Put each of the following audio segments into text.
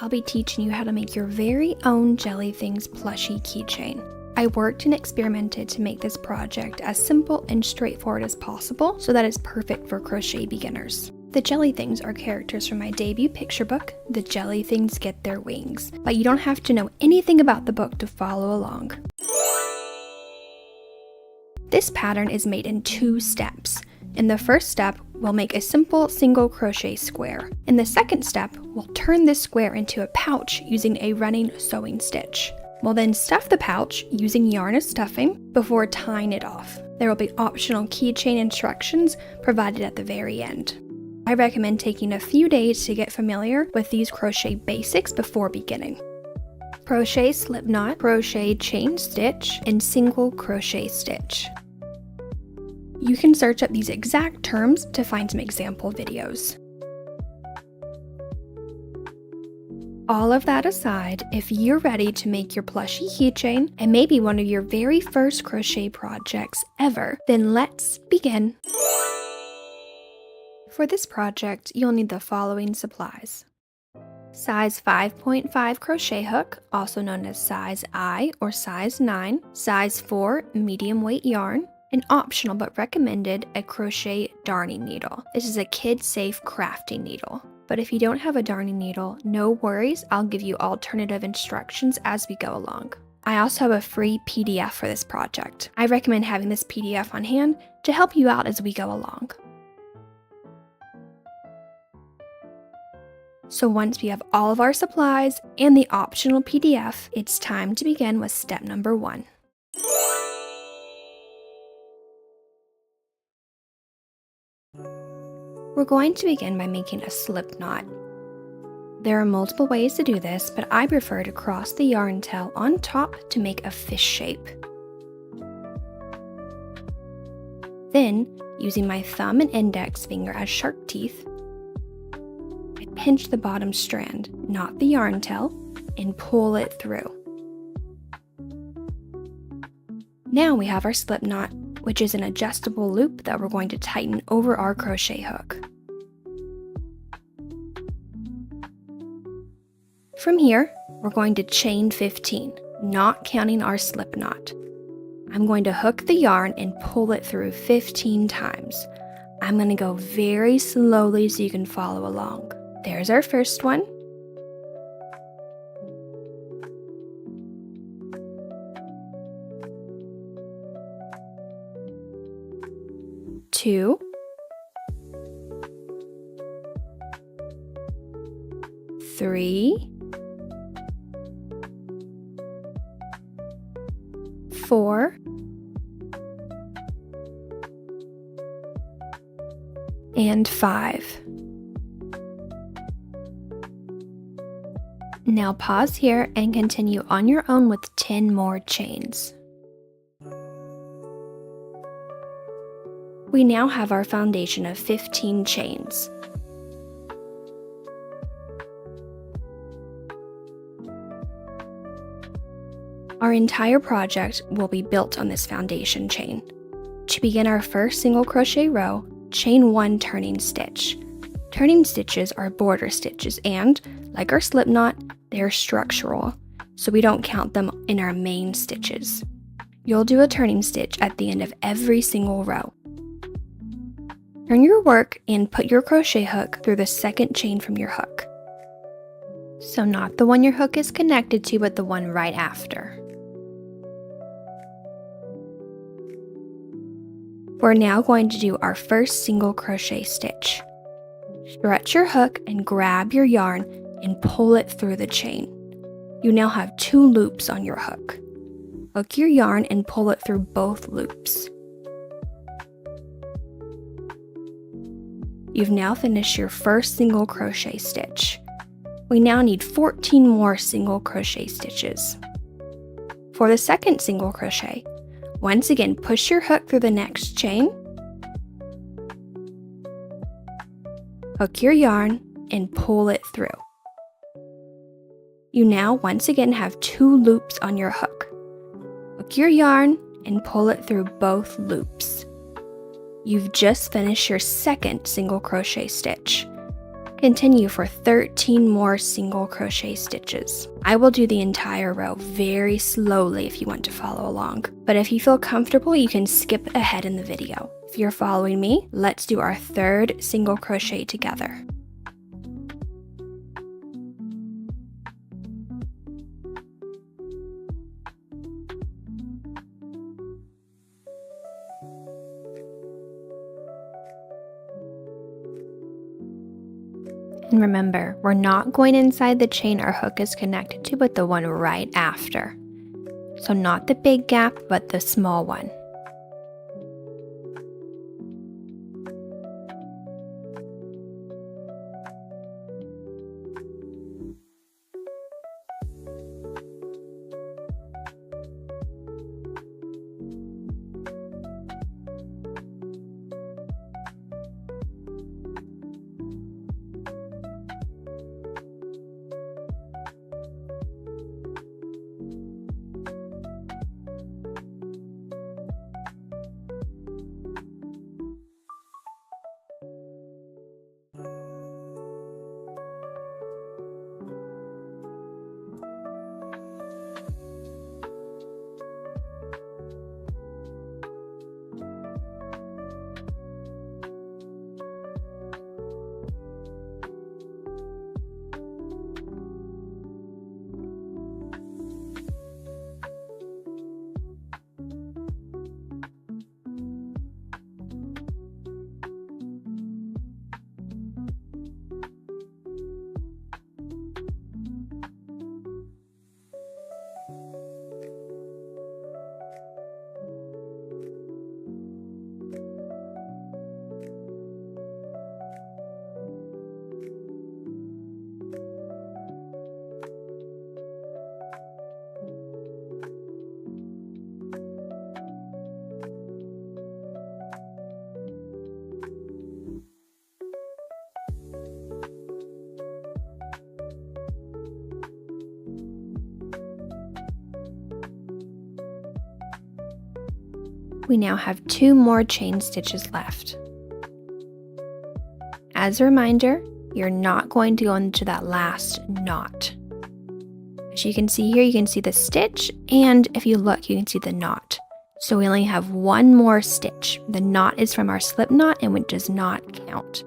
I'll be teaching you how to make your very own Jelly Things plushie keychain. I worked and experimented to make this project as simple and straightforward as possible so that it's perfect for crochet beginners. The Jelly Things are characters from my debut picture book, The Jelly Things Get Their Wings, but you don't have to know anything about the book to follow along. This pattern is made in 2 steps. In the first step, we'll make a simple single crochet square. In the second step, we'll turn this square into a pouch using a running sewing stitch. We'll then stuff the pouch using yarn as stuffing before tying it off. There will be optional keychain instructions provided at the very end. I recommend taking a few days to get familiar with these crochet basics before beginning. Crochet slip knot, crochet chain stitch, and single crochet stitch. You can search up these exact terms to find some example videos. All of that aside, if you're ready to make your plushie keychain and maybe one of your very first crochet projects ever, then let's begin. For this project, you'll need the following supplies. Size 5.5 crochet hook, also known as size I or size 9, size 4 medium weight yarn, an optional but recommended a crochet darning needle. This is a kid-safe crafting needle. But if you don't have a darning needle, no worries, I'll give you alternative instructions as we go along. I also have a free PDF for this project. I recommend having this PDF on hand to help you out as we go along. So once we have all of our supplies and the optional PDF, it's time to begin with step number 1. We're going to begin by making a slip knot. There are multiple ways to do this, but I prefer to cross the yarn tail on top to make a fish shape. Then, using my thumb and index finger as shark teeth, I pinch the bottom strand, not the yarn tail, and pull it through. Now we have our slip knot, which is an adjustable loop that we're going to tighten over our crochet hook. From here, we're going to chain 15, not counting our slip knot. I'm going to hook the yarn and pull it through 15 times. I'm going to go very slowly so you can follow along. There's our first one. Two, 3, 4, and 5. Now pause here and continue on your own with 10 more chains. We now have our foundation of 15 chains. Our entire project will be built on this foundation chain. To begin our first single crochet row, chain 1 turning stitch. Turning stitches are border stitches and, like our slip knot, they are structural, so we don't count them in our main stitches. You'll do a turning stitch at the end of every single row. Turn your work and put your crochet hook through the second chain from your hook. So not the one your hook is connected to, but the one right after. We're now going to do our first single crochet stitch. Stretch your hook and grab your yarn and pull it through the chain. You now have 2 loops on your hook. Hook your yarn and pull it through both loops. You've now finished your first single crochet stitch. We now need 14 more single crochet stitches. For the second single crochet, once again push your hook through the next chain, hook your yarn, and pull it through. You now once again have 2 loops on your hook. Hook your yarn and pull it through both loops. You've just finished your second single crochet stitch. Continue for 13 more single crochet stitches. I will do the entire row very slowly if you want to follow along, but if you feel comfortable, you can skip ahead in the video. If you're following me, let's do our third single crochet together. And remember, we're not going inside the chain our hook is connected to, but the one right after. So not the big gap, but the small one. We now have 2 more chain stitches left. As a reminder, you're not going to go into that last knot. As you can see here, you can see the stitch, and if you look, you can see the knot. So we only have 1 more stitch. The knot is from our slip knot and it does not count.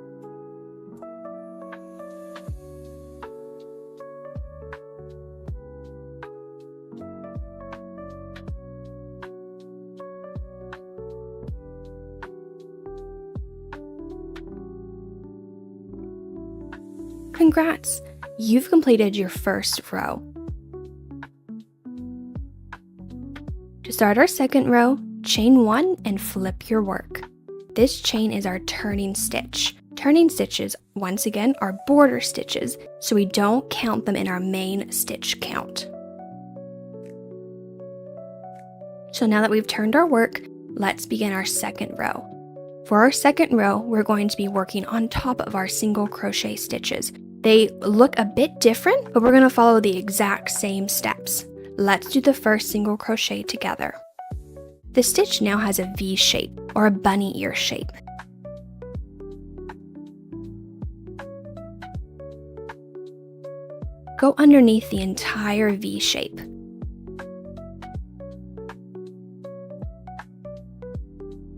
Congrats! You've completed your first row. To start our second row, chain 1 and flip your work. This chain is our turning stitch. Turning stitches, once again, are border stitches, so we don't count them in our main stitch count. So now that we've turned our work, let's begin our second row. For our second row, we're going to be working on top of our single crochet stitches. They look a bit different, but we're going to follow the exact same steps. Let's do the first single crochet together. The stitch now has a V shape, or a bunny ear shape. Go underneath the entire V shape.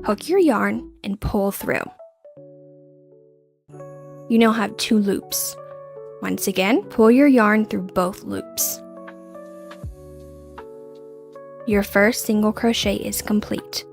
Hook your yarn and pull through. You now have 2 loops. Once again, pull your yarn through both loops. Your first single crochet is complete.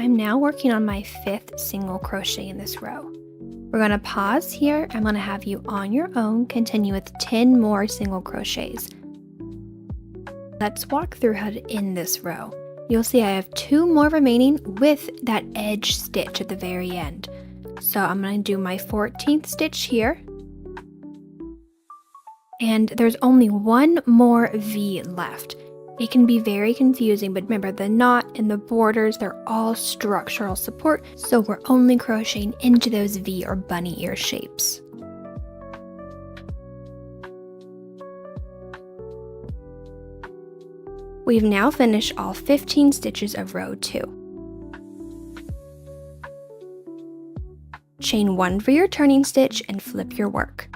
I'm now working on my 5th single crochet in this row. We're going to pause here. I'm going to have you on your own continue with 10 more single crochets. Let's walk through how to end this row. You'll see I have 2 more remaining with that edge stitch at the very end. So I'm going to do my 14th stitch here. And there's only 1 more V left. It can be very confusing, but remember the knot and the borders, they're all structural support, so we're only crocheting into those V or bunny ear shapes. We've now finished all 15 stitches of row 2. Chain 1 for your turning stitch and flip your work.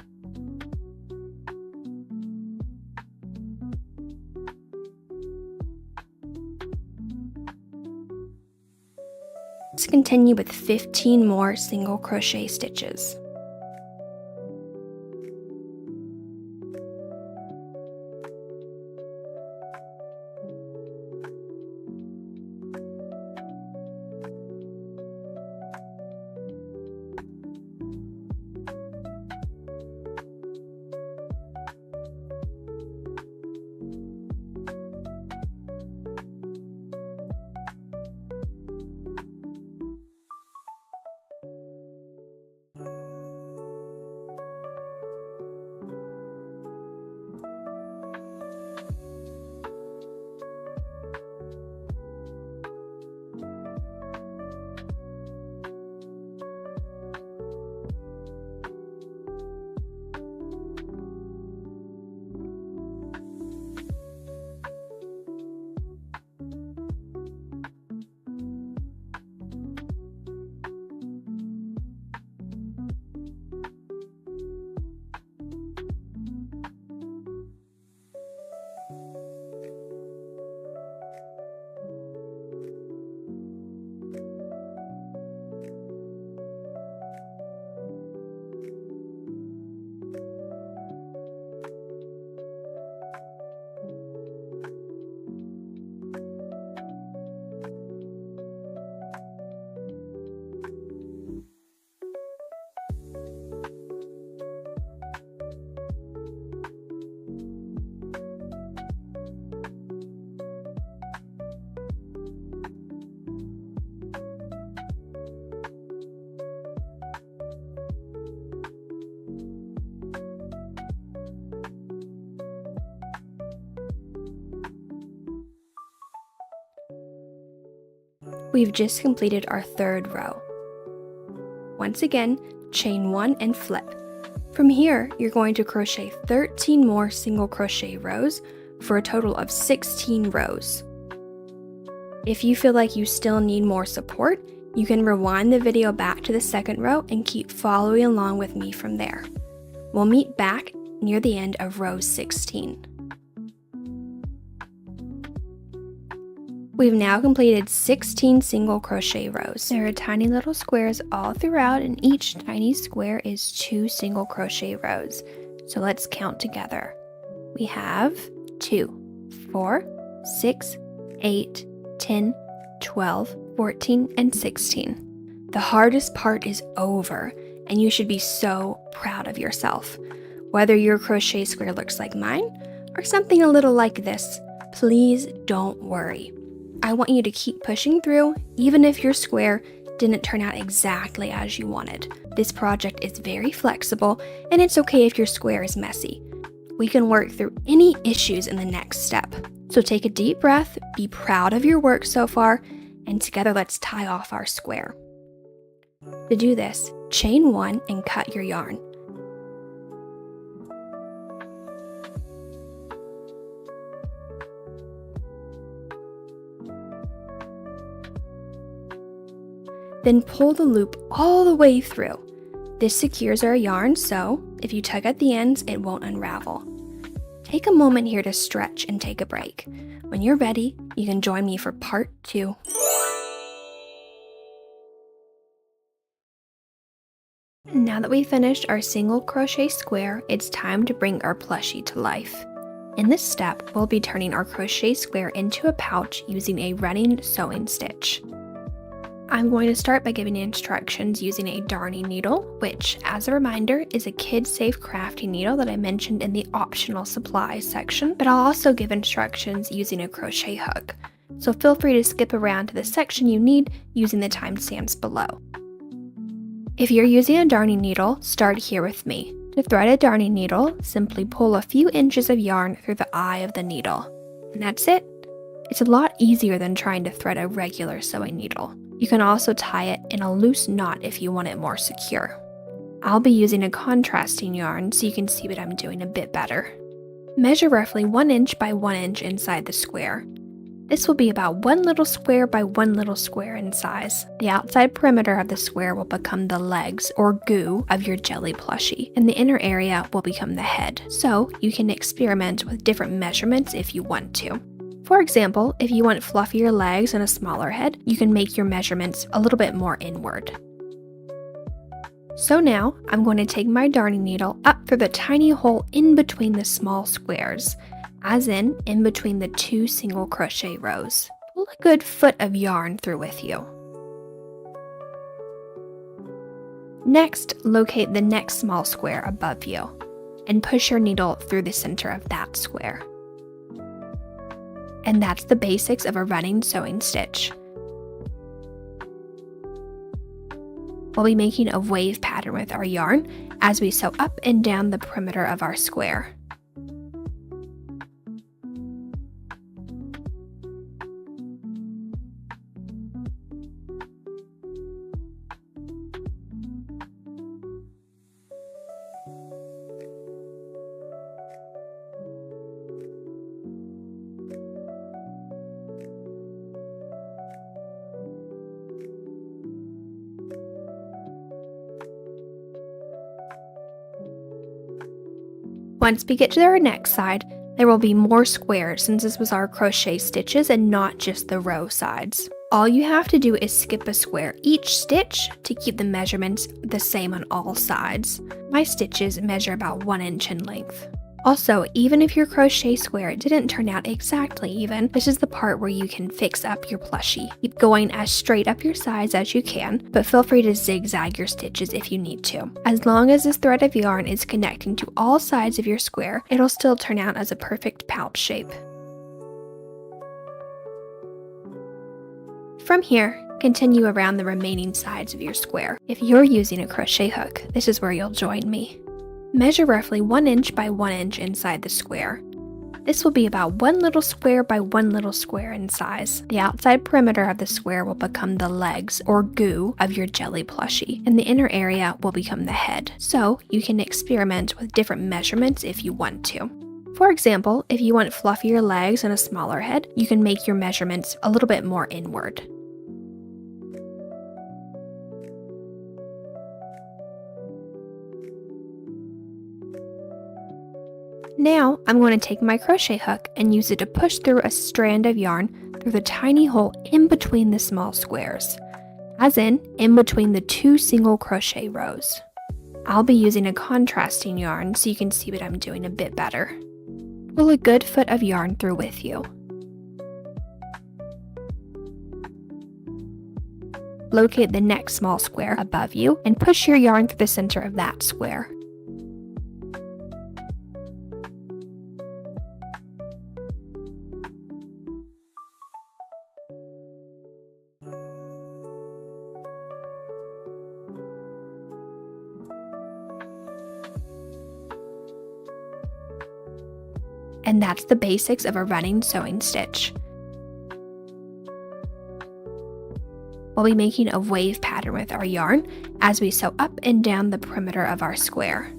Let's continue with 15 more single crochet stitches. We've just completed our 3rd row. Once again, chain 1 and flip. From here, you're going to crochet 13 more single crochet rows for a total of 16 rows. If you feel like you still need more support, you can rewind the video back to the 2nd row and keep following along with me from there. We'll meet back near the end of row 16. We've now completed 16 single crochet rows. There are tiny little squares all throughout, and each tiny square is 2 single crochet rows. So let's count together. We have 2, 4, 6, 8, 10, 12, 14, and 16. The hardest part is over, and you should be so proud of yourself. Whether your crochet square looks like mine or something a little like this, please don't worry. I want you to keep pushing through, even if your square didn't turn out exactly as you wanted. This project is very flexible, and it's okay if your square is messy. We can work through any issues in the next step. So take a deep breath, be proud of your work so far, and together let's tie off our square. To do this, chain 1 and cut your yarn. Then pull the loop all the way through. This secures our yarn, so if you tug at the ends, it won't unravel. Take a moment here to stretch and take a break. When you're ready, you can join me for part 2. Now that we've finished our single crochet square, it's time to bring our plushie to life. In this step, we'll be turning our crochet square into a pouch using a running sewing stitch. I'm going to start by giving instructions using a darning needle, which, as a reminder, is a kid-safe crafting needle that I mentioned in the optional supplies section, but I'll also give instructions using a crochet hook. So feel free to skip around to the section you need using the timestamps below. If you're using a darning needle, start here with me. To thread a darning needle, simply pull a few inches of yarn through the eye of the needle. And that's it. It's a lot easier than trying to thread a regular sewing needle. You can also tie it in a loose knot if you want it more secure. I'll be using a contrasting yarn so you can see what I'm doing a bit better. Measure roughly 1 inch by 1 inch inside the square. This will be about 1 little square by 1 little square in size. The outside perimeter of the square will become the legs or goo of your jelly plushie, and the inner area will become the head. So you can experiment with different measurements if you want to. For example, if you want fluffier legs and a smaller head, you can make your measurements a little bit more inward. So now, I'm going to take my darning needle up through the tiny hole in between the small squares, as in between the 2 single crochet rows. Pull a good foot of yarn through with you. Next, locate the next small square above you, and push your needle through the center of that square. And that's the basics of a running sewing stitch. We'll be making a wave pattern with our yarn as we sew up and down the perimeter of our square. Once we get to our next side, there will be more squares since this was our crochet stitches and not just the row sides. All you have to do is skip a square each stitch to keep the measurements the same on all sides. My stitches measure about 1 inch in length. Also, even if your crochet square didn't turn out exactly even, this is the part where you can fix up your plushie. Keep going as straight up your sides as you can, but feel free to zigzag your stitches if you need to. As long as this thread of yarn is connecting to all sides of your square, it'll still turn out as a perfect pouch shape. From here, continue around the remaining sides of your square. If you're using a crochet hook, this is where you'll join me. Measure roughly 1 inch by 1 inch inside the square. This will be about 1 little square by 1 little square in size. The outside perimeter of the square will become the legs or goo of your jelly plushie, and the inner area will become the head. So you can experiment with different measurements if you want to. For example, if you want fluffier legs and a smaller head, you can make your measurements a little bit more inward. Now, I'm going to take my crochet hook and use it to push through a strand of yarn through the tiny hole in between the small squares, as in between the 2 single crochet rows. I'll be using a contrasting yarn so you can see what I'm doing a bit better. Pull a good foot of yarn through with you. Locate the next small square above you and push your yarn through the center of that square. And that's the basics of a running sewing stitch. We'll be making a wave pattern with our yarn as we sew up and down the perimeter of our square.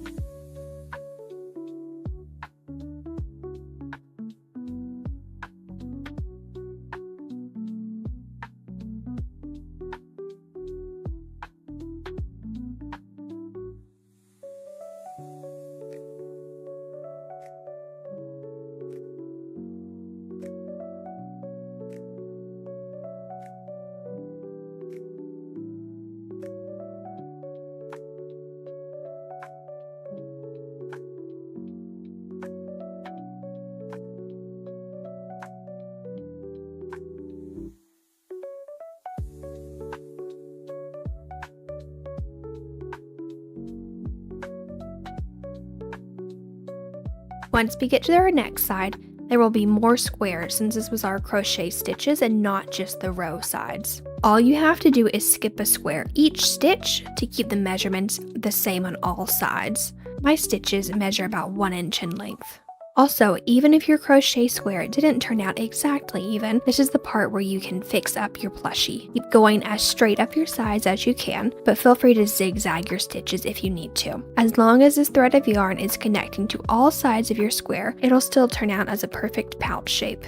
Once we get to our next side, there will be more squares since this was our crochet stitches and not just the row sides. All you have to do is skip a square each stitch to keep the measurements the same on all sides. My stitches measure about 1 inch in length. Also, even if your crochet square didn't turn out exactly even, this is the part where you can fix up your plushie. Keep going as straight up your sides as you can, but feel free to zigzag your stitches if you need to. As long as this thread of yarn is connecting to all sides of your square, it'll still turn out as a perfect pouch shape.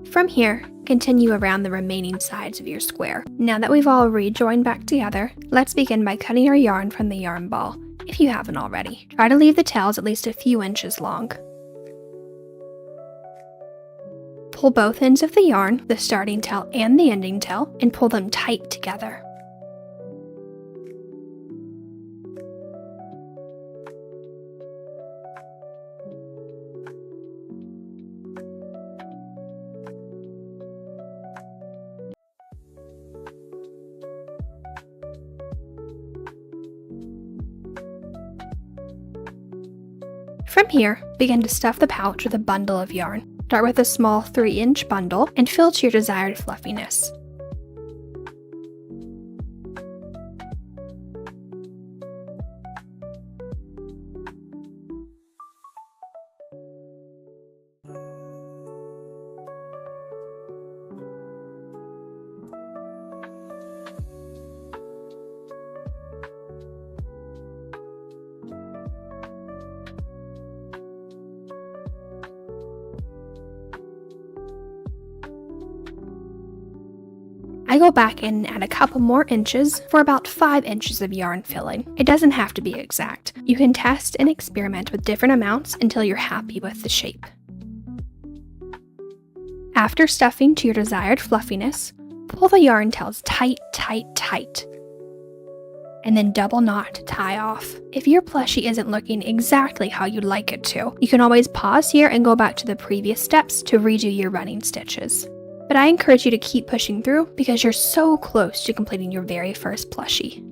From here, continue around the remaining sides of your square. Now that we've all rejoined back together, let's begin by cutting our yarn from the yarn ball. If you haven't already, try to leave the tails at least a few inches long. Pull both ends of the yarn, the starting tail and the ending tail, and pull them tight together. From here, begin to stuff the pouch with a bundle of yarn. Start with a small 3-inch bundle and fill to your desired fluffiness. I go back in and add a couple more inches for about 5 inches of yarn filling. It doesn't have to be exact. You can test and experiment with different amounts until you're happy with the shape. After stuffing to your desired fluffiness, pull the yarn tails tight, and then double knot to tie off. If your plushie isn't looking exactly how you'd like it to, you can always pause here and go back to the previous steps to redo your running stitches. But I encourage you to keep pushing through because you're so close to completing your very first plushie.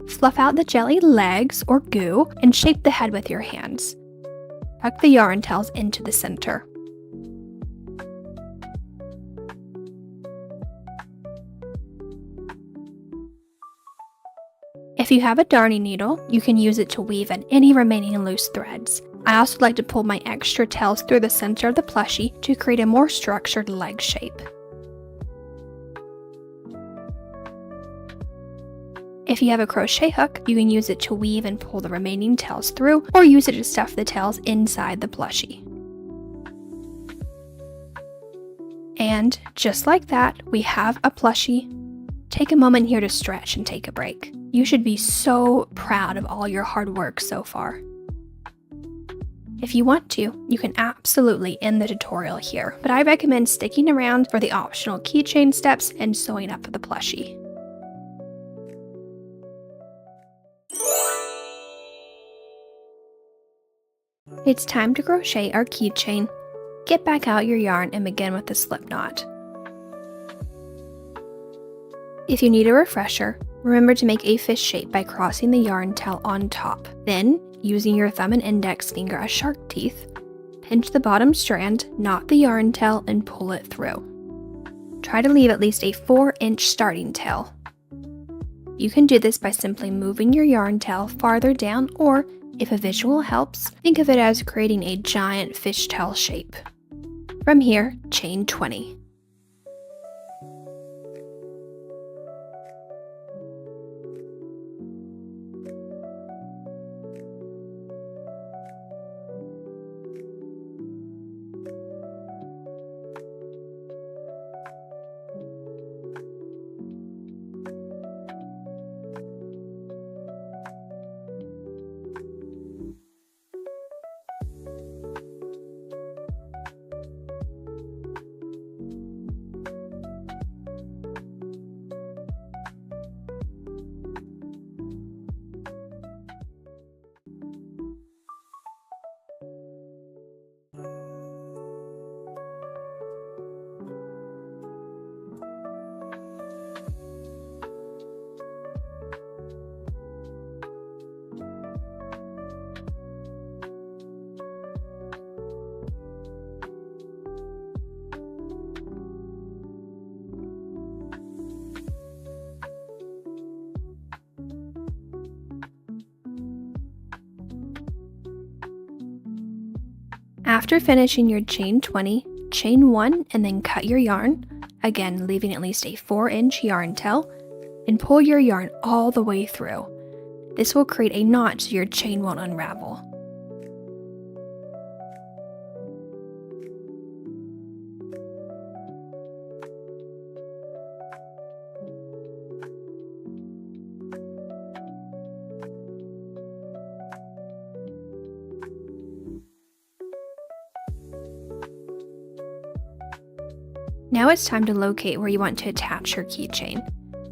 Fluff out the jelly legs or goo and shape the head with your hands. Tuck the yarn tails into the center. If you have a darning needle, you can use it to weave in any remaining loose threads. I also like to pull my extra tails through the center of the plushie to create a more structured leg shape. If you have a crochet hook, you can use it to weave and pull the remaining tails through, or use it to stuff the tails inside the plushie. And just like that, we have a plushie. Take a moment here to stretch and take a break. You should be so proud of all your hard work so far. If you want to, you can absolutely end the tutorial here, but I recommend sticking around for the optional keychain steps and sewing up the plushie. It's time to crochet our keychain. Get back out your yarn and begin with the slip knot. If you need a refresher, remember to make a fish shape by crossing the yarn tail on top. Then, using your thumb and index finger as shark teeth, pinch the bottom strand, knot the yarn tail, and pull it through. Try to leave at least a 4-inch starting tail. You can do this by simply moving your yarn tail farther down, or, if a visual helps, think of it as creating a giant fishtail shape. From here, chain 20. After finishing your chain 20, chain 1 and then cut your yarn, again leaving at least a 4-inch yarn tail, and pull your yarn all the way through. This will create a knot so your chain won't unravel. Now it's time to locate where you want to attach your keychain.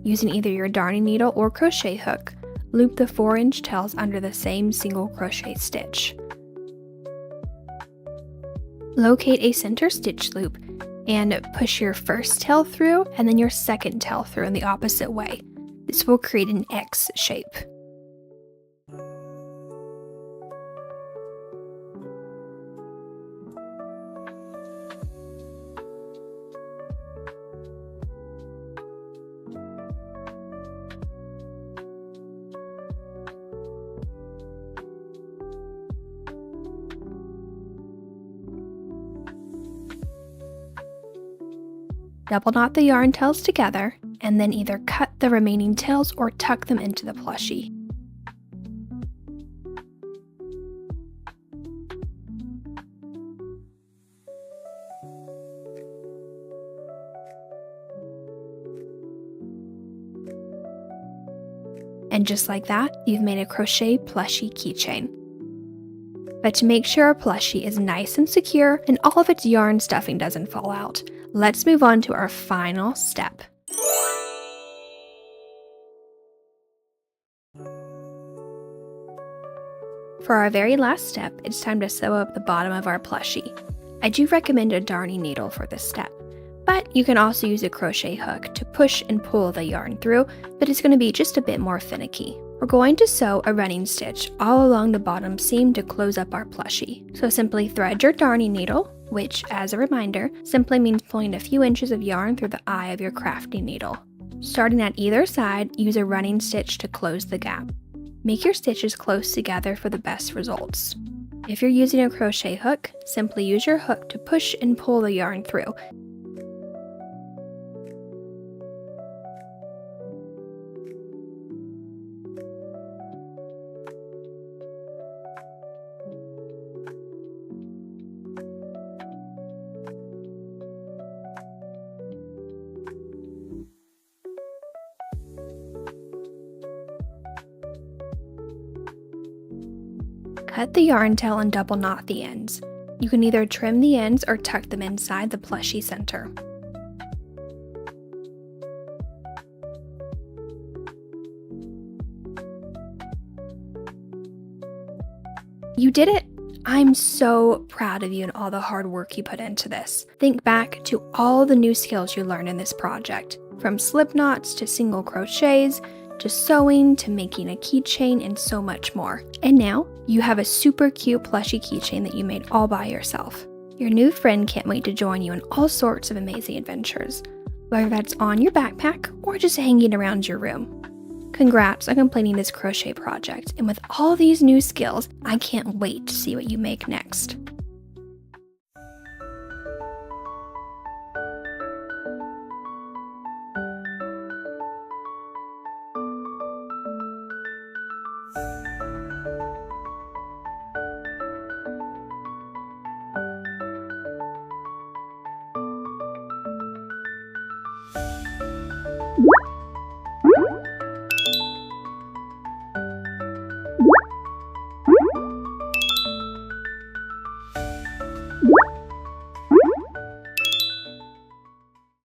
Using either your darning needle or crochet hook, loop the 4-inch tails under the same single crochet stitch. Locate a center stitch loop and push your first tail through and then your second tail through in the opposite way. This will create an X shape. Double knot the yarn tails together, and then either cut the remaining tails or tuck them into the plushie. And just like that, you've made a crochet plushie keychain. But to make sure our plushie is nice and secure and all of its yarn stuffing doesn't fall out, let's move on to our final step. For our very last step, it's time to sew up the bottom of our plushie. I do recommend a darning needle for this step, but you can also use a crochet hook to push and pull the yarn through, but it's going to be just a bit more finicky. We're going to sew a running stitch all along the bottom seam to close up our plushie. So simply thread your darning needle, which, as a reminder, simply means pulling a few inches of yarn through the eye of your crafting needle. Starting at either side, use a running stitch to close the gap. Make your stitches close together for the best results. If you're using a crochet hook, simply use your hook to push and pull the yarn through. Cut the yarn tail and double knot the ends. You can either trim the ends or tuck them inside the plushie center. You did it! I'm so proud of you and all the hard work you put into this. Think back to all the new skills you learned in this project, from slip knots to single crochets, to sewing, to making a keychain, and so much more. And now, you have a super cute plushie keychain that you made all by yourself. Your new friend can't wait to join you in all sorts of amazing adventures, whether that's on your backpack or just hanging around your room. Congrats on completing this crochet project, and with all these new skills, I can't wait to see what you make next.